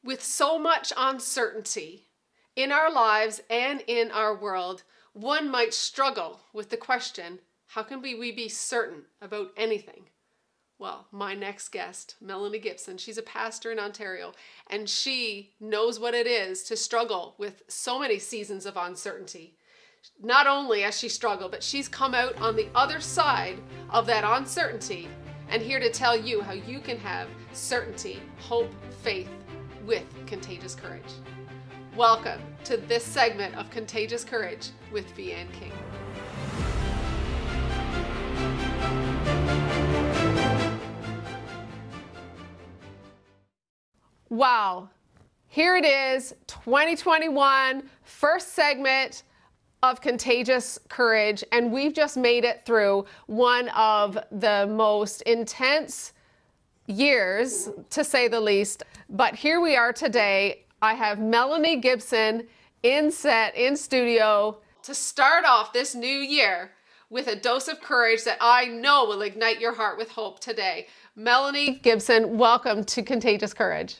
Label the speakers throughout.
Speaker 1: With so much uncertainty in our lives and in our world, one might struggle with the question, how can we be certain about anything? Well, my next guest, Melanie Gibson, she's a pastor in Ontario, and she knows what it is to struggle with so many seasons of uncertainty. Not only has she struggled, but she's come out on the other side of that uncertainty and here to tell you how you can have certainty, hope, faith with Contagious Courage. Welcome to this segment of Contagious Courage with Vianne King. Wow, here it is, 2021, first segment of Contagious Courage, and we've just made it through one of the most intense years, to say the least. But here we are today. I have Melanie Gibson in studio to start off this new year with a dose of courage that I know will ignite your heart with hope today. Melanie Gibson, welcome to Contagious Courage.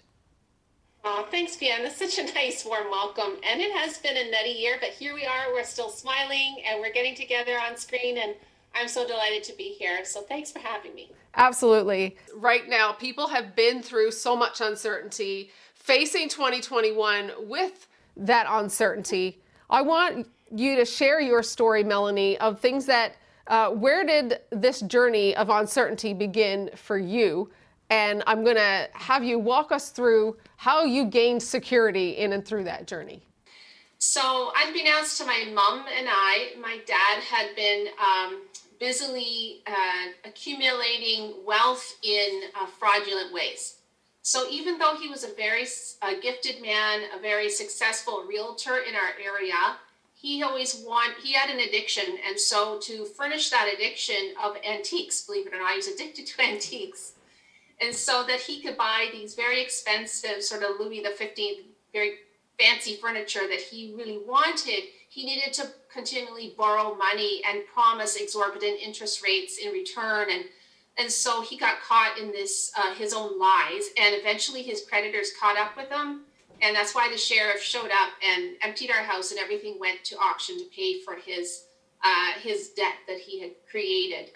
Speaker 2: Oh, thanks, Vianne. That's such a nice, warm welcome. And it has been a nutty year, but here we are. We're still smiling and we're getting together on screen, and I'm so delighted to be here. So thanks for having me.
Speaker 1: Absolutely. Right now, people have been through so much uncertainty, facing 2021 with that uncertainty. I want you to share your story, Melanie, of things that, where did this journey of uncertainty begin for you? And I'm going to have you walk us through how you gained security in and through that journey.
Speaker 2: So unbeknownst to my mom and I, my dad had been busily accumulating wealth in fraudulent ways. So even though he was a very gifted man, a very successful realtor in our area, he had an addiction. And so to furnish that addiction of antiques, believe it or not, he was addicted to antiques. And so that he could buy these very expensive sort of Louis XV, very fancy furniture that he really wanted, he needed to continually borrow money and promise exorbitant interest rates in return. And so he got caught in this, his own lies, and eventually his creditors caught up with him. And that's why the sheriff showed up and emptied our house, and everything went to auction to pay for his debt that he had created.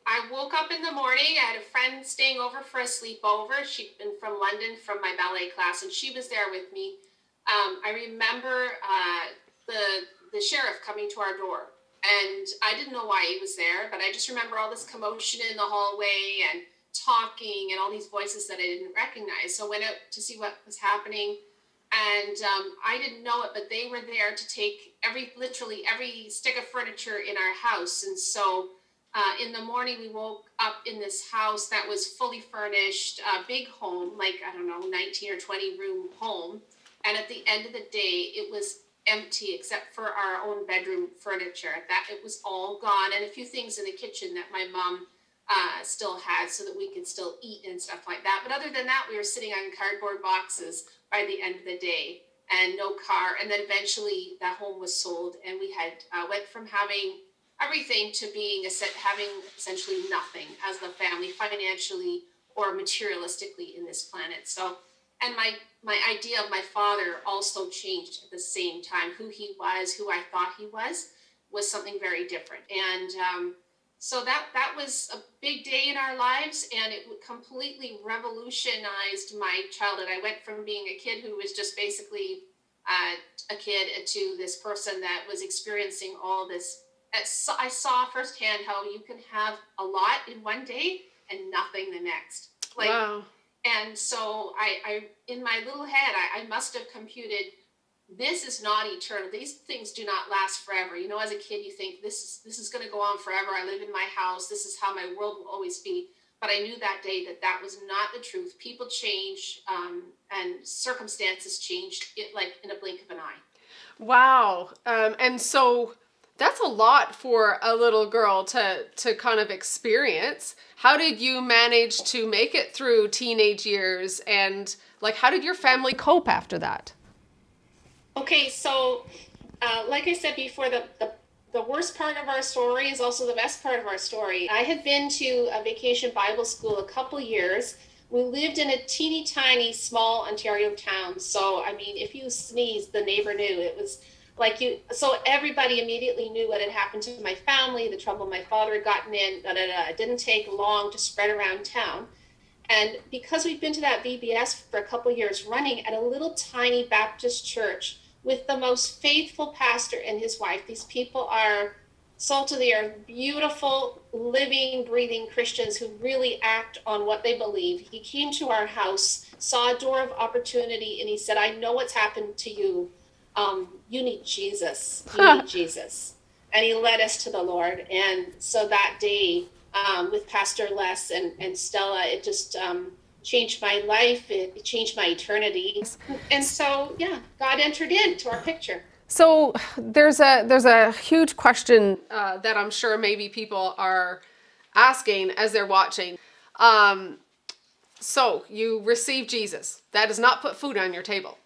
Speaker 2: I woke up in the morning. I had a friend staying over for a sleepover. She'd been from London from my ballet class, and she was there with me. I remember the sheriff coming to our door, and I didn't know why he was there, but I just remember all this commotion in the hallway and talking and all these voices that I didn't recognize. So I went out to see what was happening, and I didn't know it, but they were there to take literally every stick of furniture in our house. And so in the morning, we woke up in this house that was fully furnished, a big home, like, I don't know, 19 or 20 room home. And at the end of the day, it was empty except for our own bedroom furniture. That it was all gone, and a few things in the kitchen that my mom still had so that we could still eat and stuff like that. But other than that, we were sitting on cardboard boxes by the end of the day, and no car. And then eventually that home was sold, and we had went from having everything to having essentially nothing as a family, financially or materialistically, in this planet. So, and my idea of my father also changed at the same time. Who he was, who I thought he was something very different. And so that was a big day in our lives, and it completely revolutionized my childhood. I went from being a kid who was just basically a kid to this person that was experiencing all this. I saw firsthand how you can have a lot in one day and nothing the next.
Speaker 1: Wow.
Speaker 2: And so I in my little head, I must have computed, this is not eternal. These things do not last forever. You know, as a kid, you think this is going to go on forever. I live in my house. This is how my world will always be. But I knew that day that was not the truth. People change, and circumstances changed like in a blink of an eye.
Speaker 1: Wow. And so that's a lot for a little girl to kind of experience. How did you manage to make it through teenage years, and like how did your family cope after that?
Speaker 2: Okay, so like I said before, the worst part of our story is also the best part of our story. I had been to a vacation Bible school a couple years We lived in a teeny tiny small Ontario town. So, I mean, if you sneezed, the neighbor knew. It was like you, so everybody immediately knew what had happened to my family, the trouble my father had gotten in, da, da, da. It didn't take long to spread around town. And because we've been to that VBS for a couple of years running at a little tiny Baptist church with the most faithful pastor and his wife, these people are salt of the earth, beautiful, living, breathing Christians who really act on what they believe. He came to our house, saw a door of opportunity, and he said, I know what's happened to you. You need Jesus. You need Jesus. And he led us to the Lord. And so that day, with Pastor Les and Stella, it just changed my life. It changed my eternity. And so, yeah, God entered into our picture.
Speaker 1: So there's a huge question that I'm sure maybe people are asking as they're watching. So you receive Jesus. That does not put food on your table.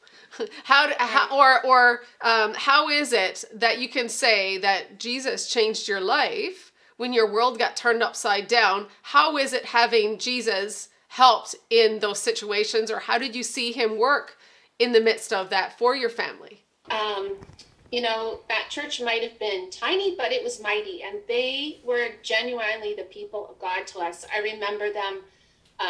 Speaker 1: How is it that you can say that Jesus changed your life when your world got turned upside down? How is it having Jesus helped in those situations, or how did you see him work in the midst of that for your family?
Speaker 2: You know, that church might have been tiny, but it was mighty, and they were genuinely the people of God to us. I remember them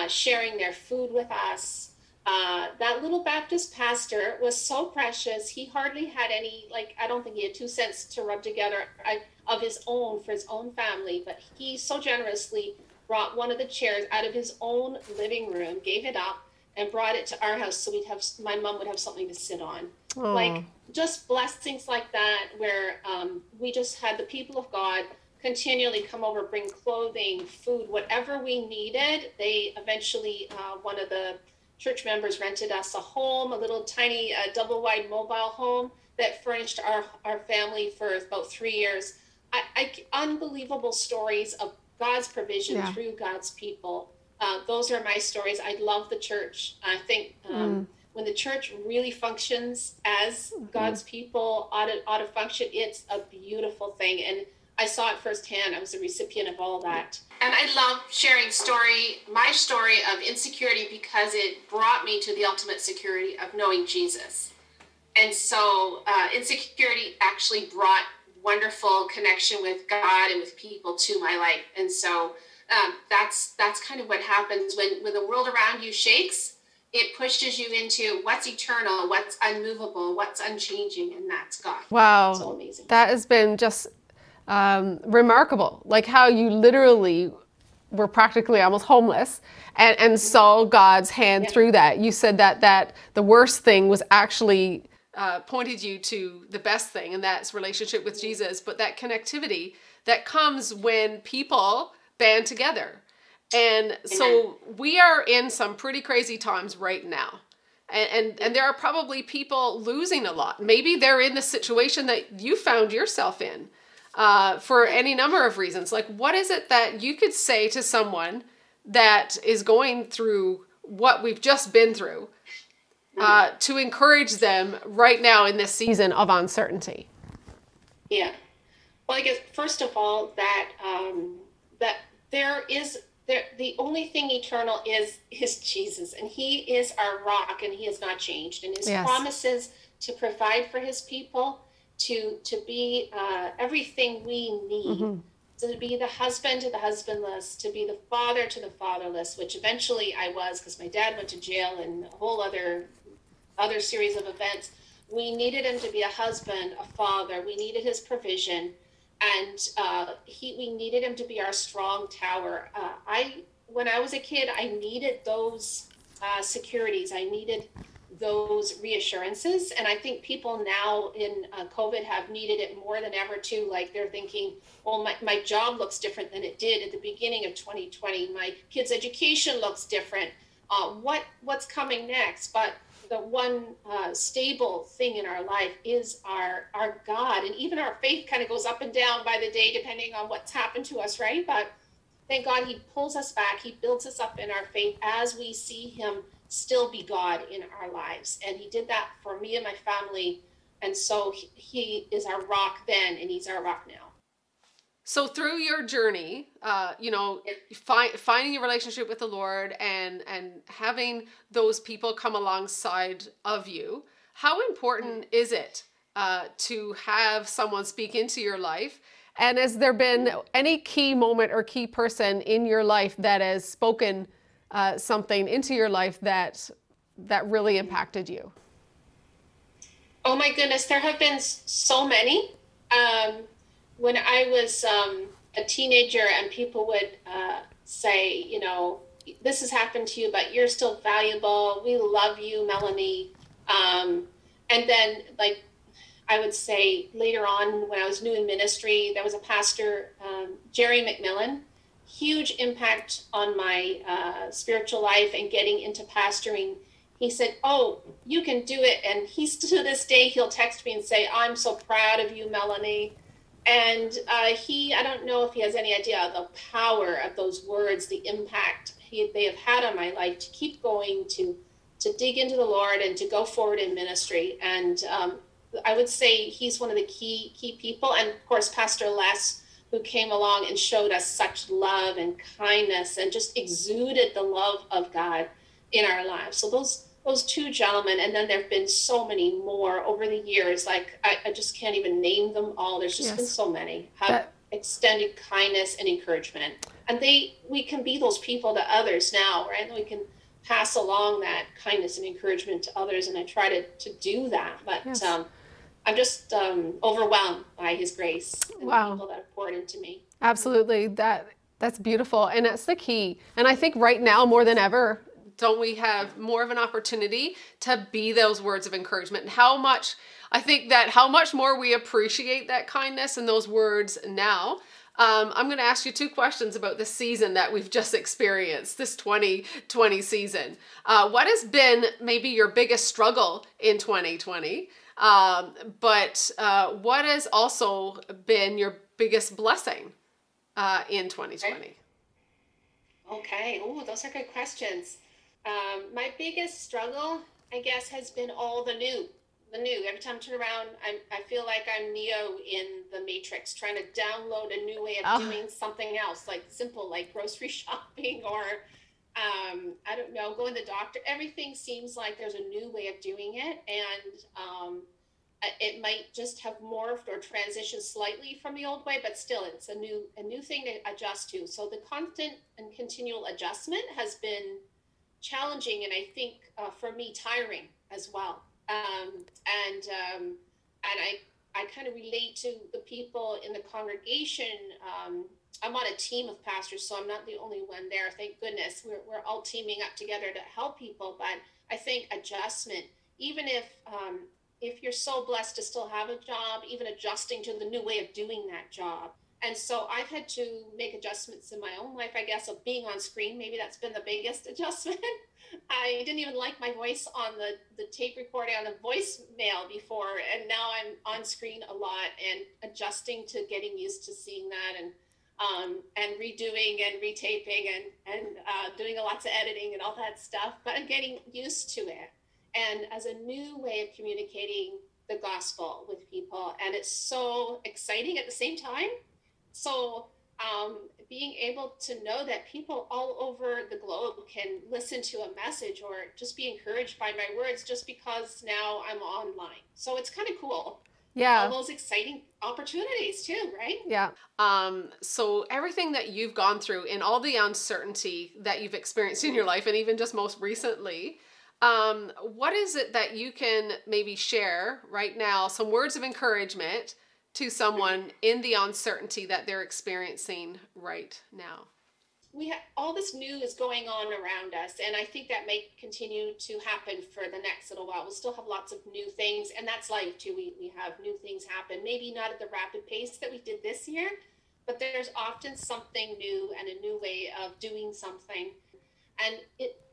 Speaker 2: sharing their food with us. That little Baptist pastor was so precious. He hardly had any, like, I don't think he had 2 cents to rub together of his own for his own family, but he so generously brought one of the chairs out of his own living room, gave it up, and brought it to our house so my mom would have something to sit on. Aww. Like, just blessings like that, where we just had the people of God continually come over, bring clothing, food, whatever we needed. They eventually, one of the church members rented us a home, a little tiny double wide mobile home that furnished our family for about 3 years. Unbelievable stories of God's provision through God's people. Those are my stories. I love the church. I think when the church really functions as God's people ought to function, it's a beautiful thing. And I saw it firsthand. I was a recipient of all that. And I love sharing my story of insecurity, because it brought me to the ultimate security of knowing Jesus. And so insecurity actually brought wonderful connection with God and with people to my life. And so that's kind of what happens when the world around you shakes. It pushes you into what's eternal, what's unmovable, what's unchanging, and that's God.
Speaker 1: Wow.
Speaker 2: So amazing.
Speaker 1: That has been just remarkable. Like how you literally were practically almost homeless and saw God's hand through that. You said that the worst thing was actually pointed you to the best thing, and that's relationship with Jesus, but that connectivity that comes when people band together. And so we are in some pretty crazy times right now. And there are probably people losing a lot. Maybe they're in the situation that you found yourself in for any number of reasons. Like, what is it that you could say to someone that is going through what we've just been through to encourage them right now in this season of uncertainty?
Speaker 2: Yeah. Well, I guess, first of all, that the only thing eternal is Jesus, and he is our rock, and he has not changed. And his promises to provide for his people, to be everything we need, to be the husband to the husbandless, to be the father to the fatherless, which eventually I was, because my dad went to jail and a whole other series of events. We needed him to be a husband, a father. We needed his provision. And we needed him to be our strong tower. When I was a kid, I needed those securities. I needed those reassurances. And I think people now in COVID have needed it more than ever too. Like, they're thinking, well, my job looks different than it did at the beginning of 2020. My kids' education looks different. What's coming next? But the one stable thing in our life is our God. And even our faith kind of goes up and down by the day, depending on what's happened to us, right? But thank God he pulls us back. He builds us up in our faith as we see him still be God in our lives. And he did that for me and my family. And so he is our rock then, and he's our rock now.
Speaker 1: So through your journey, finding a relationship with the Lord and having those people come alongside of you, how important is it to have someone speak into your life? And has there been any key moment or key person in your life that has spoken something into your life that really impacted you?
Speaker 2: Oh my goodness, there have been so many. When I was a teenager, and people would say, this has happened to you, but you're still valuable. We love you, Melanie. And then, like, I would say later on, when I was new in ministry, there was a pastor, Jerry McMillan, huge impact on my spiritual life and getting into pastoring. He said, "Oh, you can do it." And he's to this day, he'll text me and say, "I'm so proud of you, Melanie." And I don't know if he has any idea of the power of those words, the impact they have had on my life to keep going, to dig into the Lord and to go forward in ministry. And I would say he's one of the key people. And of course, Pastor Les, who came along and showed us such love and kindness and just exuded the love of God in our lives. So those two gentlemen, and then there have been so many more over the years. Like I just can't even name them all. There's just been so many. Have extended kindness and encouragement, and we can be those people to others now, right? We can pass along that kindness and encouragement to others, and I try to do that. But I'm just overwhelmed by His grace and the people that have poured into me.
Speaker 1: Absolutely, that's beautiful, and that's the key. And I think right now more than ever, don't we have more of an opportunity to be those words of encouragement? And how much more we appreciate that kindness and those words now. I'm going to ask you two questions about the season that we've just experienced, this 2020 season. What has been maybe your biggest struggle in 2020? But what has also been your biggest blessing in 2020?
Speaker 2: Okay. Oh, those are good questions. My biggest struggle, I guess, has been all the new. Every time I turn around, I feel like I'm Neo in the Matrix, trying to download a new way of doing something else, like simple, like grocery shopping, or I don't know, going to the doctor. Everything seems like there's a new way of doing it, and it might just have morphed or transitioned slightly from the old way, but still, it's a new thing to adjust to. So the constant and continual adjustment has been challenging, and I think for me, tiring as well. And I kind of relate to the people in the congregation. I'm on a team of pastors, so I'm not the only one there. Thank goodness. We're all teaming up together to help people. But I think adjustment, even if you're so blessed to still have a job, even adjusting to the new way of doing that job. And so I've had to make adjustments in my own life, I guess, of being on screen. Maybe that's been the biggest adjustment. I didn't even like my voice on the tape recording on the voicemail before, and now I'm on screen a lot and adjusting to getting used to seeing that, and redoing and retaping and doing lots of editing and all that stuff. But I'm getting used to it, and as a new way of communicating the gospel with people, and it's so exciting at the same time. So being able to know that people all over the globe can listen to a message or just be encouraged by my words just because now I'm online. So it's kind of cool.
Speaker 1: Yeah.
Speaker 2: All those exciting opportunities too, right?
Speaker 1: Yeah. So everything that you've gone through and all the uncertainty that you've experienced in your life, and even just most recently, what is it that you can maybe share right now, some words of encouragement to someone in the uncertainty that they're experiencing right now?
Speaker 2: We have all this new is going on around us, and I think that may continue to happen for the next little while. We'll still have lots of new things, and that's life too. We have new things happen, maybe not at the rapid pace that we did this year, but there's often something new and a new way of doing something. And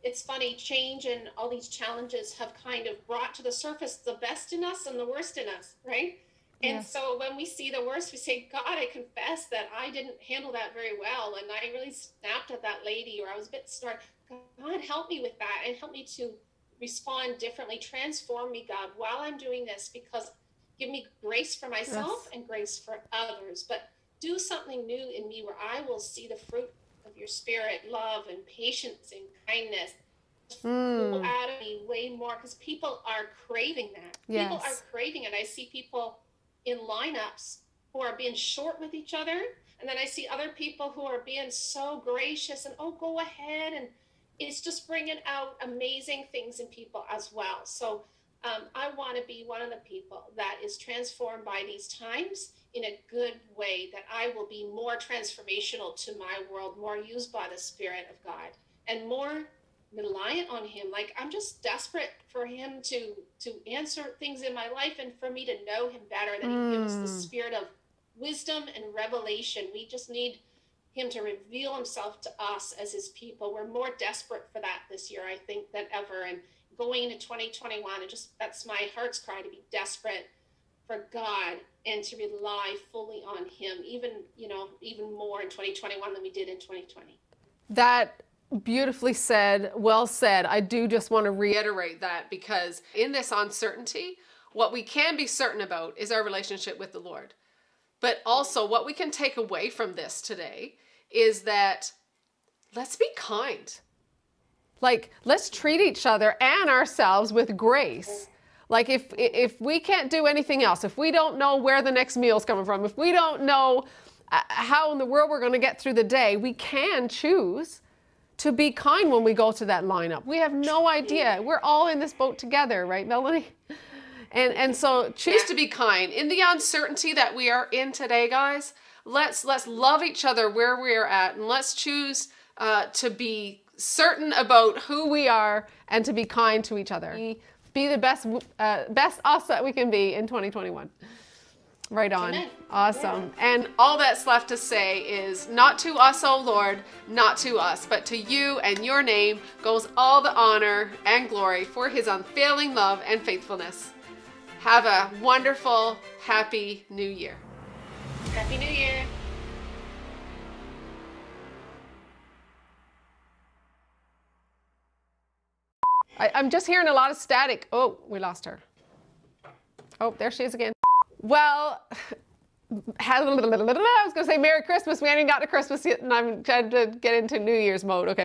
Speaker 2: it's funny, change and all these challenges have kind of brought to the surface the best in us and the worst in us, right? And so when we see the worst, we say, God, I confess that I didn't handle that very well. And I really snapped at that lady, or I was a bit snarky. God, help me with that and help me to respond differently. Transform me, God, while I'm doing this, because give me grace for myself and grace for others. But do something new in me where I will see the fruit of your spirit, love and patience and kindness flow out of me way more, because people are craving that.
Speaker 1: Yes.
Speaker 2: People are craving it. I see people in lineups who are being short with each other, and then I see other people who are being so gracious and, oh, go ahead, and it's just bringing out amazing things in people as well. So I want to be one of the people that is transformed by these times in a good way, that I will be more transformational to my world, more used by the Spirit of God, and more reliant on him. Like, I'm just desperate for him to answer things in my life, and for me to know him better, that he gives us the spirit of wisdom and revelation. We just need him to reveal himself to us as his people. We're more desperate for that this year, I think, than ever. And going into 2021, and just, that's my heart's cry, to be desperate for God and to rely fully on him, even more in 2021 than we did in 2020.
Speaker 1: That beautifully said, well said. I do just want to reiterate that, because in this uncertainty, what we can be certain about is our relationship with the Lord. But also what we can take away from this today is that let's be kind. Like, let's treat each other and ourselves with grace. Like, if we can't do anything else, if we don't know where the next meal's coming from, if we don't know how in the world we're going to get through the day, we can choose to be kind when we go to that lineup. We have no idea. We're all in this boat together, right, Melanie? And so choose to be kind. In the uncertainty that we are in today, guys, let's love each other where we're at, and let's choose to be certain about who we are and to be kind to each other. Be the best us that we can be in 2021. Right on. Amen. Awesome. Yeah. And all that's left to say is, not to us, O Lord, not to us, but to you and your name goes all the honor and glory for his unfailing love and faithfulness. Have a wonderful, happy new year.
Speaker 2: Happy New Year.
Speaker 1: I'm just hearing a lot of static. Oh, we lost her. Oh, there she is again. Well, I was going to say Merry Christmas. We haven't even got to Christmas yet, and I'm trying to get into New Year's mode. Okay.